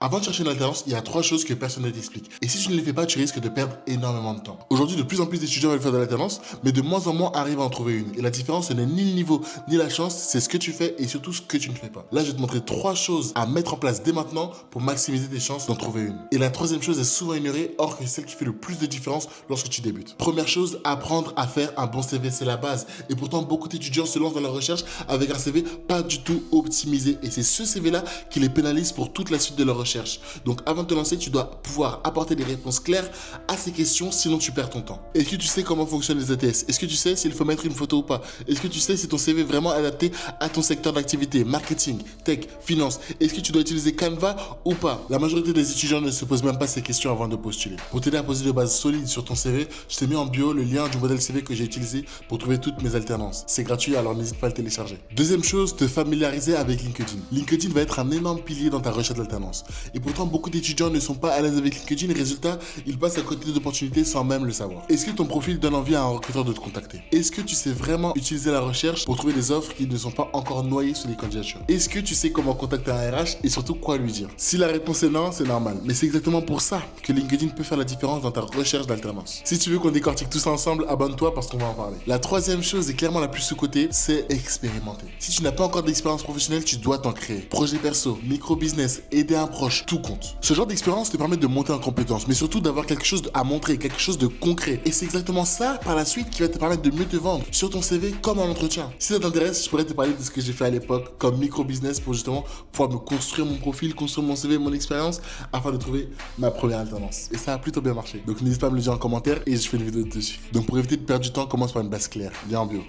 Avant de chercher une alternance, il y a 3 choses que personne ne t'explique. Et si tu ne les fais pas, tu risques de perdre énormément de temps. Aujourd'hui, de plus en plus d'étudiants veulent faire de l'alternance, mais de moins en moins arrivent à en trouver une. Et la différence, ce n'est ni le niveau, ni la chance, c'est ce que tu fais et surtout ce que tu ne fais pas. Là, je vais te montrer 3 choses à mettre en place dès maintenant pour maximiser tes chances d'en trouver une. Et la troisième chose est souvent ignorée, or que c'est celle qui fait le plus de différence lorsque tu débutes. Première chose, apprendre à faire un bon CV, c'est la base. Et pourtant, beaucoup d'étudiants se lancent dans la recherche avec un CV pas du tout optimisé. Et c'est ce CV-là qui les pénalise pour toute la suite de leur recherche. Donc avant de te lancer, tu dois pouvoir apporter des réponses claires à ces questions, sinon tu perds ton temps. Est-ce que tu sais comment fonctionnent les ATS? Est-ce que tu sais s'il faut mettre une photo ou pas? Est-ce que tu sais si ton CV est vraiment adapté à ton secteur d'activité, marketing, tech, finance? Est-ce que tu dois utiliser Canva ou pas? La majorité des étudiants ne se posent même pas ces questions avant de postuler. Pour t'aider à poser des bases solides sur ton CV, je t'ai mis en bio le lien du modèle CV que j'ai utilisé pour trouver toutes mes alternances. C'est gratuit, alors n'hésite pas à le télécharger. Deuxième chose, te familiariser avec LinkedIn. LinkedIn va être un énorme pilier dans ta recherche d'alternance. Et pourtant, beaucoup d'étudiants ne sont pas à l'aise avec LinkedIn et résultat, ils passent à côté d'opportunités sans même le savoir. Est-ce que ton profil donne envie à un recruteur de te contacter? Est-ce que tu sais vraiment utiliser la recherche pour trouver des offres qui ne sont pas encore noyées sous les candidatures? Est-ce que tu sais comment contacter un RH et surtout quoi lui dire? Si la réponse est non, c'est normal. Mais c'est exactement pour ça que LinkedIn peut faire la différence dans ta recherche d'alternance. Si tu veux qu'on décortique tout ça ensemble, abonne-toi parce qu'on va en parler. La troisième chose et clairement la plus sous-cotée, c'est expérimenter. Si tu n'as pas encore d'expérience professionnelle, tu dois t'en créer. Projet perso, micro-business, aider un proche, tout compte. Ce genre d'expérience te permet de monter en compétence, mais surtout d'avoir quelque chose à montrer, quelque chose de concret. Et c'est exactement ça, par la suite, qui va te permettre de mieux te vendre sur ton CV comme en entretien. Si ça t'intéresse, je pourrais te parler de ce que j'ai fait à l'époque comme micro-business pour justement pouvoir me construire mon profil, construire mon CV, mon expérience, afin de trouver ma première alternance. Et ça a plutôt bien marché. Donc n'hésite pas à me le dire en commentaire et je fais une vidéo dessus. Donc pour éviter de perdre du temps, commence par une base claire. Viens en bio.